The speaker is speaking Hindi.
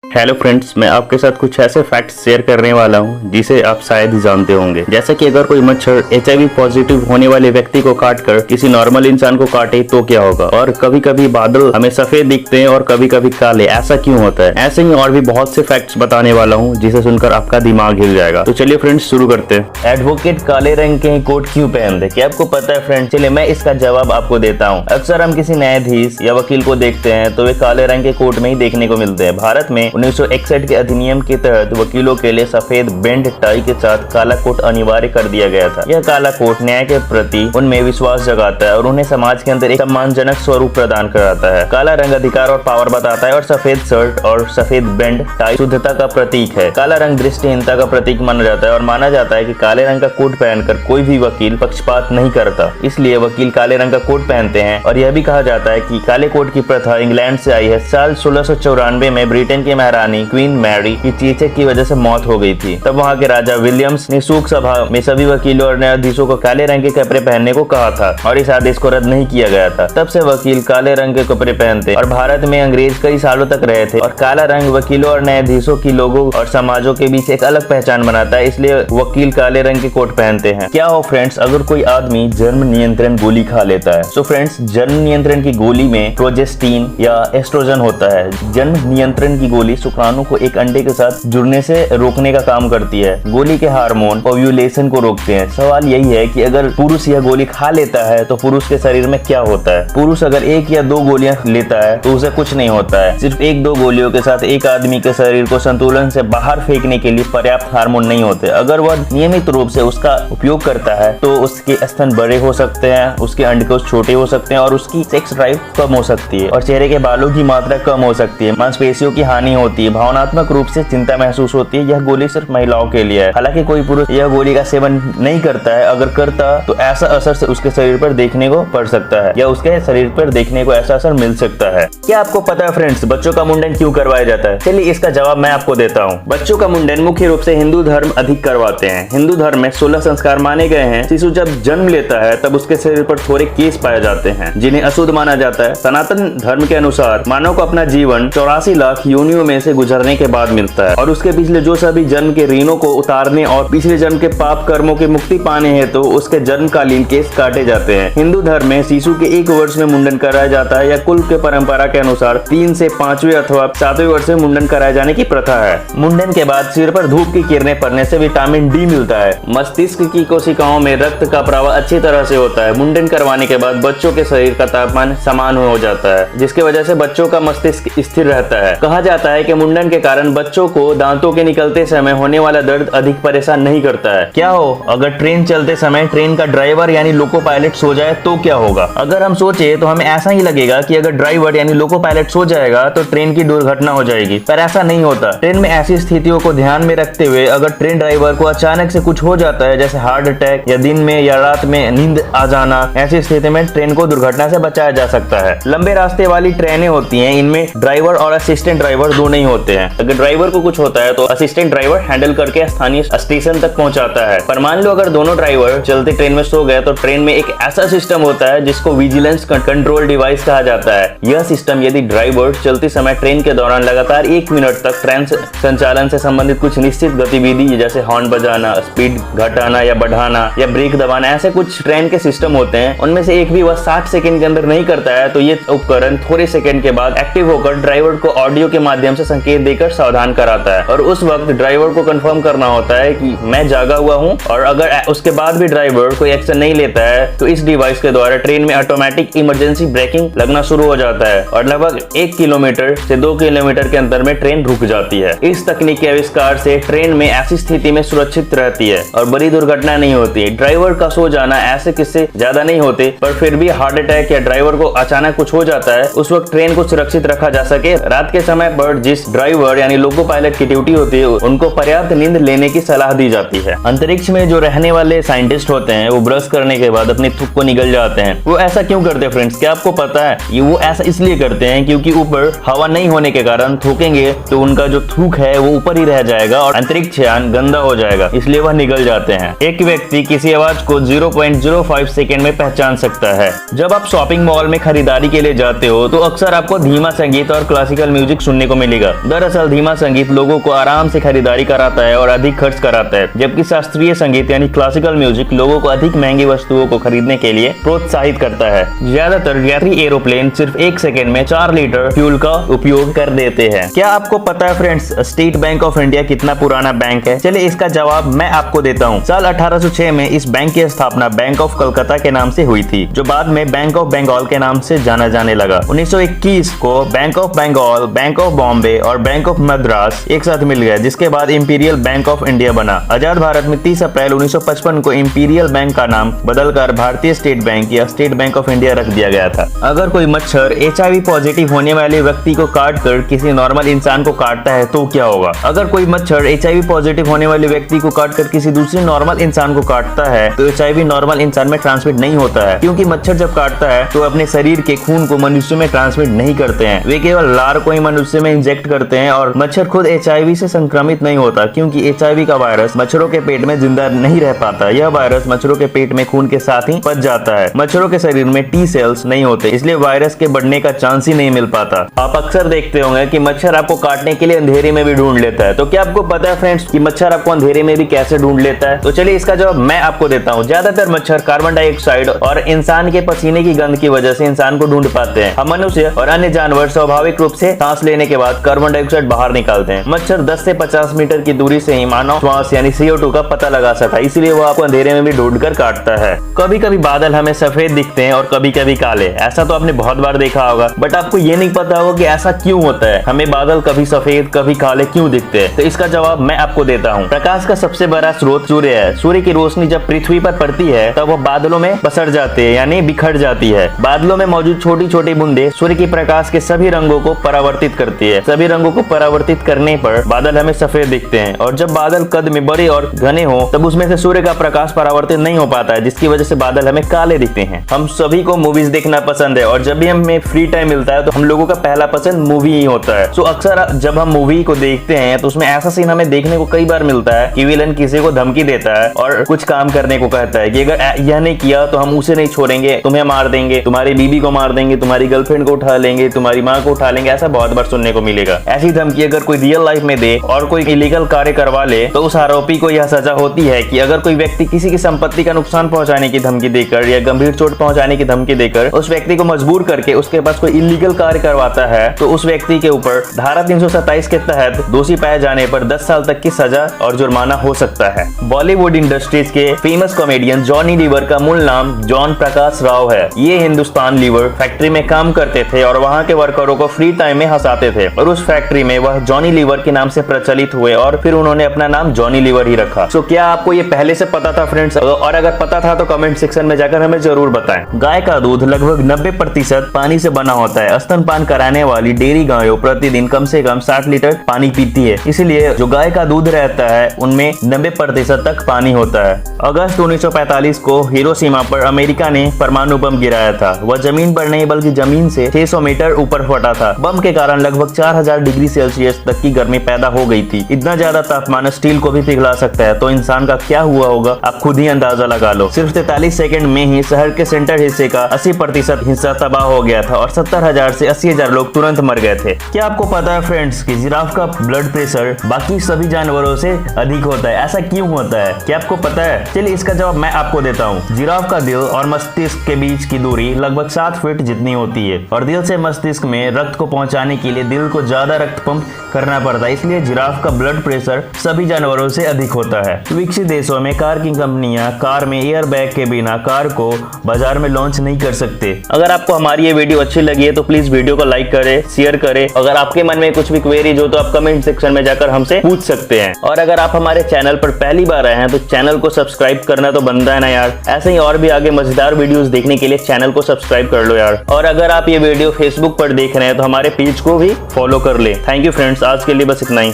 हेलो फ्रेंड्स, मैं आपके साथ कुछ ऐसे फैक्ट्स शेयर करने वाला हूं जिसे आप शायद ही जानते होंगे। जैसा कि अगर कोई मच्छर HIV पॉजिटिव होने वाले व्यक्ति को काटकर किसी नॉर्मल इंसान को काटे तो क्या होगा। और कभी कभी बादल हमें सफेद दिखते हैं और कभी कभी काले, ऐसा क्यों होता है। ऐसे ही और भी बहुत से फैक्ट्स बताने वाला हूँ जिसे सुनकर आपका दिमाग हिल जाएगा। तो चलिए फ्रेंड्स शुरू करते हैं। एडवोकेट काले रंग के कोट क्यों पहनते, क्या आपको पता है फ्रेंड्स? चलिए मैं इसका जवाब आपको देता हूँ। अक्सर हम किसी न्यायाधीश या वकील को देखते हैं तो वे काले रंग के कोट में ही देखने को मिलते हैं। भारत में 1961 के अधिनियम के तहत वकीलों के लिए सफेद बेंड टाई के साथ काला कोट अनिवार्य कर दिया गया था। यह काला कोट न्याय के प्रति उनमें विश्वास जगाता है और उन्हें समाज के अंदर एक सम्मानजनक स्वरूप प्रदान कराता है। काला रंग अधिकार और पावर बताता है और सफेद शर्ट और सफेद बेंड टाई शुद्धता का प्रतीक है। काला रंग दृष्टिहीनता का प्रतीक माना जाता है और माना जाता है कि काले रंग का कोट पहनकर कोई भी वकील पक्षपात नहीं करता, इसलिए वकील काले रंग का कोट पहनते हैं। और यह भी कहा जाता है कि काले कोट की प्रथा इंग्लैंड से आई है। साल 1694 में ब्रिटेन की महारानी क्वीन मैरी की चेचक की वजह से मौत हो गई थी। तब वहाँ के राजा विलियम्स ने शोक सभा में सभी वकीलों और न्यायाधीशों को काले रंग के कपड़े पहनने को कहा था और इस आदेश को रद्द नहीं किया गया था। तब से वकील काले रंग के कपड़े पहनते और भारत में अंग्रेज कई सालों तक रहे थे। और काला रंग वकीलों और न्यायाधीशों की लोगों और समाजों के बीच एक अलग पहचान बनाता है, इसलिए वकील काले रंग के कोट पहनते हैं। क्या हो फ्रेंड्स अगर कोई आदमी जन्म नियंत्रण गोली खा लेता है? तो फ्रेंड्स जन्म नियंत्रण की गोली में प्रोजेस्टीन या एस्ट्रोजन होता है। जन्म नियंत्रण की गोली शुक्राणु को एक अंडे के साथ जुड़ने से रोकने का काम करती है। गोली के हार्मोन ओव्यूलेशन को रोकते हैं। सवाल यही है कि अगर पुरुष यह गोली खा लेता है तो पुरुष के शरीर में क्या होता है? पुरुष अगर एक या दो गोलियां लेता है तो उसे कुछ नहीं होता है। सिर्फ एक दो गोलियों के साथ एक आदमी के शरीर को संतुलन से बाहर फेंकने के लिए पर्याप्त हार्मोन नहीं होते। अगर वह नियमित रूप से उसका उपयोग करता है तो उसके स्तन बड़े हो सकते हैं, उसके अंडकोश छोटे हो सकते हैं और उसकी सेक्स ड्राइव कम हो सकती है और चेहरे के बालों की मात्रा कम हो सकती है। मांसपेशियों की हानि होती है, भावनात्मक रूप से चिंता महसूस होती है। यह गोली सिर्फ महिलाओं के लिए है। हालांकि कोई पुरुष यह गोली का सेवन नहीं करता है। अगर करता तो ऐसा असर से उसके शरीर पर देखने को पड़ सकता है या उसके शरीर पर देखने को ऐसा असर मिल सकता है। क्या आपको पता है फ्रेंड्स बच्चों का मुंडन क्यों करवाया जाता है? चलिए इसका जवाब मैं आपको देता हूँ। बच्चों का मुंडन मुख्य रूप से हिंदू धर्म अधिक करवाते हैं। हिंदू धर्म में 16 संस्कार माने गए हैं। शिशु जब जन्म लेता है तब उसके शरीर पर थोड़े केश पाए जाते हैं जिन्हें अशुद्ध माना जाता है। सनातन धर्म के अनुसार मानव को अपना जीवन 84 लाख योनियों में से गुजरने के बाद मिलता है और उसके पिछले जो सभी जन्म के ऋणों को उतारने और पिछले जन्म के पाप कर्मों के मुक्ति पाने हैं तो उसके जन्मकालीन केश काटे जाते हैं। हिंदू धर्म में शिशु के 1 वर्ष में मुंडन कराया जाता है या कुल के परंपरा के अनुसार 3 से 5वें अथवा 7वें वर्ष में मुंडन कराए जाने की प्रथा है। मुंडन के बाद सिर पर धूप की किरणें पड़ने से विटामिन डी मिलता है। मस्तिष्क की कोशिकाओं में रक्त का प्रवाह अच्छी तरह से होता है। मुंडन करवाने के बाद बच्चों के शरीर का तापमान समान हो जाता है जिसकी वजह से बच्चों का मस्तिष्क स्थिर रहता है। कहा जाता है कि मुंडन के कारण बच्चों को दांतों के निकलते समय होने वाला दर्द अधिक परेशान नहीं करता है। क्या हो अगर ट्रेन चलते समय ट्रेन का ड्राइवर यानी लोको पायलट सो जाए तो क्या होगा? अगर हम सोचे तो हमें ऐसा ही लगेगा कि अगर ड्राइवर यानी लोको पायलट सो जाएगा तो ट्रेन की दुर्घटना हो जाएगी, पर ऐसा नहीं होता। ट्रेन में ऐसी स्थितियों को ध्यान में रखते हुए अगर ट्रेन ड्राइवर को अचानक से कुछ हो जाता है जैसे हार्ट अटैक या दिन में या रात में नींद आ जाना, ऐसी स्थिति में ट्रेन को दुर्घटना से बचाया जा सकता है। लंबे रास्ते वाली ट्रेनें होती हैं, इनमें ड्राइवर और असिस्टेंट ड्राइवर दो नहीं होते हैं। अगर ड्राइवर को कुछ होता है तो असिस्टेंट ड्राइवर हैंडल करके स्थानीय स्टेशन तक पहुंचाता है। पर मान लो अगर दोनों ड्राइवर चलते ट्रेन में सो गए तो ट्रेन में एक ऐसा सिस्टम होता है जिसको विजिलेंस कंट्रोल डिवाइस कहा जाता है। यह सिस्टम यदि ड्राइवर चलते समय ट्रेन के दौरान लगातार 1 मिनट तक ट्रेन संचालन से संबंधित कुछ निश्चित गतिविधि जैसे हॉर्न बजाना, स्पीड घटाना या बढ़ाना या ब्रेक दबाना, ऐसे कुछ ट्रेन के सिस्टम होते हैं, उनमें से एक भी वह 60 सेकंड के अंदर नहीं करता है तो ये उपकरण थोड़े सेकंड के बाद एक्टिव होकर ड्राइवर को ऑडियो के माध्यम से संकेत देकर सावधान कराता है। और उस वक्त ड्राइवर को कंफर्म करना होता है कि मैं जागा हुआ हूं। और अगर उसके बाद भी ड्राइवर कोई एक्शन नहीं लेता है तो इस डिवाइस के द्वारा ट्रेन में ऑटोमेटिक इमरजेंसी ब्रेकिंग लगना शुरू हो जाता है और लगभग 1 किलोमीटर से 2 किलोमीटर के अंतर में ट्रेन रुक जाती है। इस तकनीक के आविष्कार से ट्रेन में ऐसी स्थिति में सुरक्षित रहती है और बड़ी दुर्घटना नहीं होती। ड्राइवर का सो जाना ऐसे किस्से ज्यादा नहीं होते, पर फिर भी हार्ट अटैक या ड्राइवर को अचानक कुछ हो जाता है उस वक्त ट्रेन को सुरक्षित रखा जा सके। रात के समय पर जिस ड्राइवर यानी लोको पायलट की ड्यूटी होती है उनको पर्याप्त नींद लेने की सलाह दी जाती है। अंतरिक्ष में जो रहने वाले साइंटिस्ट होते हैं वो ब्रश करने के बाद अपनी थूक को निगल जाते हैं। वो ऐसा क्यों करते हैं फ्रेंड्स? क्या आपको पता है? ये वो ऐसा इसलिए करते हैं क्योंकि ऊपर हवा नहीं होने के कारण थूकेंगे तो उनका जो थूक है वो ऊपर ही रह जाएगा और अंतरिक्ष यान गंदा हो जाएगा, इसलिए वह निगल जाते हैं। एक व्यक्ति किसी आवाज को 0.05 सेकंड में पहचान सकता है। जब आप शॉपिंग मॉल में खरीदारी के लिए जाते हो तो अक्सर आपको धीमा संगीत और क्लासिकल म्यूजिक सुनने को मिलेगा। दरअसल धीमा संगीत लोगों को आराम से खरीदारी कराता है और अधिक खर्च कराता है, जबकि शास्त्रीय संगीत यानी क्लासिकल म्यूजिक लोगों को अधिक महंगी वस्तुओं को खरीदने के लिए प्रोत्साहित करता है। ज्यादातर यात्री एरोप्लेन सिर्फ 1 सेकंड में 4 लीटर फ्यूल का उपयोग कर देते हैं। क्या आपको पता है friends, state bank of India कितना पुराना बैंक है? चलिए इसका जवाब मैं आपको देता हूँ। साल 1806 में इस बैंक की स्थापना बैंक ऑफ कलकत्ता के नाम से हुई थी, जो बाद में बैंक ऑफ बंगाल के नाम से जाना जाने लगा। 1921 को bank of Bengal, bank of Bombay और बैंक ऑफ मद्रास एक साथ मिल गए, जिसके बाद इंपीरियल बैंक ऑफ इंडिया बना। आजाद भारत में 30 अप्रैल 1955 को इंपीरियल बैंक का नाम बदलकर भारतीय स्टेट बैंक या स्टेट बैंक ऑफ इंडिया रख दिया गया था। अगर कोई मच्छर HIV पॉजिटिव होने वाले व्यक्ति को काट कर किसी नॉर्मल इंसान को काटता है तो क्या होगा? अगर कोई मच्छर HIV पॉजिटिव होने वाले व्यक्ति को काट कर किसी दूसरे नॉर्मल इंसान को काटता है तो HIV नॉर्मल इंसान में ट्रांसमिट नहीं होता है, क्योंकि मच्छर जब काटता है तो अपने शरीर के खून को मनुष्य में ट्रांसमिट नहीं करते हैं। वे केवल लार को ही मनुष्य में इंजेक्ट करते हैं और मच्छर खुद HIV से संक्रमित नहीं होता, क्योंकि HIV का वायरस मच्छरों के पेट में जिंदा नहीं रह पाता। यह वायरस मच्छरों के पेट में खून के साथ ही पच जाता है। मच्छरों के शरीर में T सेल्स नहीं होते, इसलिए वायरस के बढ़ने का चांस ही नहीं मिल पाता। आप अक्सर देखते होंगे कि मच्छर आपको काटने के लिए अंधेरे में भी ढूंढ लेता है। तो क्या आपको पता है फ्रेंड्स कि मच्छर आपको अंधेरे में भी कैसे ढूंढ लेता है? तो चलिए इसका जवाब मैं आपको देता हूँ। ज्यादातर मच्छर कार्बन डाइऑक्साइड और इंसान के पसीने की गंध की वजह से इंसान को ढूंढ पाते हैं। हम मनुष्य और अन्य जानवर स्वाभाविक रूप से सांस लेने के बाद कार्बन डाइऑक्साइड बाहर निकालते हैं। मच्छर 10 से 50 मीटर की दूरी से ही मानव श्वास यानी CO2 का पता लगा सकता है, इसलिए वो आपको अंधेरे में भी ढूंढ कर काटता है। कभी कभी बादल हमें सफेद दिखते हैं और कभी कभी काले। ऐसा तो आपने बहुत बार देखा होगा, बट आपको ये नहीं पता होगा कि ऐसा क्यों होता है, हमें बादल कभी सफेद कभी काले क्यों दिखते हैं। तो इसका जवाब मैं आपको देता हूँ। प्रकाश का सबसे बड़ा स्रोत सूर्य है। सूर्य की रोशनी जब पृथ्वी पर पड़ती है तब वो बादलों में पसर जाते हैं यानी बिखर जाती है। बादलों में मौजूद छोटी छोटी बूंदे सूर्य की प्रकाश के सभी रंगों को परावर्तित करती है। सभी रंगों को परावर्तित करने पर बादल हमें सफेद दिखते हैं, और जब बादल कद में बड़े और घने हो तब उसमें से सूर्य का प्रकाश परावर्तित नहीं हो पाता है, जिसकी वजह से बादल हमें काले दिखते हैं। हम सभी को मूवीज देखना पसंद है, और जब भी हमें फ्री टाइम मिलता है तो हम लोगों का पहला पसंद मूवी ही होता है। तो अक्सर जब हम मूवी को देखते हैं तो उसमें ऐसा सीन हमें देखने को कई बार मिलता है कि विलन किसी को धमकी देता है और कुछ काम करने को कहता है कि अगर यह नहीं किया तो हम उसे नहीं छोड़ेंगे, तुम्हें मार देंगे, तुम्हारी बीबी को मार देंगे, तुम्हारी गर्लफ्रेंड को उठा लेंगे, तुम्हारी माँ को उठा लेंगे। ऐसा बहुत बार सुनने को मिलेगा। ऐसी धमकी अगर कोई रियल लाइफ में दे और कोई इलीगल कार्य करवा ले तो उस आरोपी को यह सजा होती है कि अगर कोई व्यक्ति किसी की संपत्ति का नुकसान पहुंचाने की धमकी देकर या गंभीर चोट पहुंचाने की धमकी देकर उस व्यक्ति को मजबूर करके उसके पास कोई इलीगल कार्य करवाता है तो उस व्यक्ति के ऊपर धारा 327 के तहत दोषी पाए जाने पर 10 साल तक की सजा और जुर्माना हो सकता है। बॉलीवुड इंडस्ट्रीज के फेमस कॉमेडियन जॉनी लीवर का मूल नाम जॉन प्रकाश राव है। ये हिंदुस्तान लीवर फैक्ट्री में काम करते थे और वहाँ के वर्करों को फ्री टाइम में हंसाते थे, और उस फैक्ट्री में वह जॉनी लीवर के नाम से प्रचलित हुए और फिर उन्होंने अपना नाम जॉनी लीवर ही रखा। तो क्या आपको ये पहले से पता था फ्रेंड्स? और अगर पता था तो कमेंट सेक्शन में जाकर हमें जरूर बताएं। गाय का दूध लगभग 90% पानी से बना होता है। स्तनपान कराने वाली डेयरी गायों प्रतिदिन कम से कम 60 लीटर पानी पीती है, इसलिए जो गाय का दूध रहता है उनमें 90% तक पानी होता है। अगस्त 1945 को हिरोशिमा पर अमेरिका ने परमाणु बम गिराया था। वह जमीन पर नहीं बल्कि जमीन से 600 मीटर ऊपर फटा था। बम के कारण लगभग 4000 डिग्री सेल्सियस तक की गर्मी पैदा हो गई थी। इतना ज्यादा तापमान स्टील को भी पिघला सकता है, तो इंसान का क्या हुआ होगा आप खुद ही अंदाजा लगा लो। सिर्फ 43 सेकंड में ही शहर के सेंटर हिस्से का 80% हिस्सा तबाह हो गया था और 70,000 से 80,000 लोग तुरंत मर गए थे। क्या आपको पता है फ्रेंड्स कि जिराफ का ब्लड प्रेशर बाकी सभी जानवरों से अधिक होता है? ऐसा क्यों होता है, क्या आपको पता है? चलिए इसका जवाब मैं आपको देता हूँ। जिराफ का दिल और मस्तिष्क के बीच की दूरी लगभग 7 फीट जितनी होती है, और दिल से मस्तिष्क में रक्त को पहुंचाने के लिए दिल को ज्यादा रक्त पंप करना पड़ता है, इसलिए जिराफ का ब्लड प्रेशर सभी जानवरों से अधिक होता है। विकसित देशों में कार की कंपनियां कार में एयर बैग के बिना कार को बाजार में लॉन्च नहीं कर सकते। अगर आपको हमारी ये वीडियो अच्छी लगी है तो प्लीज वीडियो को लाइक करें, शेयर करें। अगर आपके मन में कुछ भी क्वेरीज हो तो आप कमेंट सेक्शन में जाकर हमसे पूछ सकते हैं। और अगर आप हमारे चैनल पर पहली बार आए हैं तो चैनल को सब्सक्राइब करना तो बनता है ना यार। ऐसे ही और भी आगे मजेदार वीडियोस देखने के लिए चैनल को सब्सक्राइब कर लो यार। और अगर आप ये वीडियो फेसबुक पर देख रहे हैं तो हमारे पेज को भी फॉलो कर ले। थैंक यू फ्रेंड्स, आज के लिए बस इतना ही।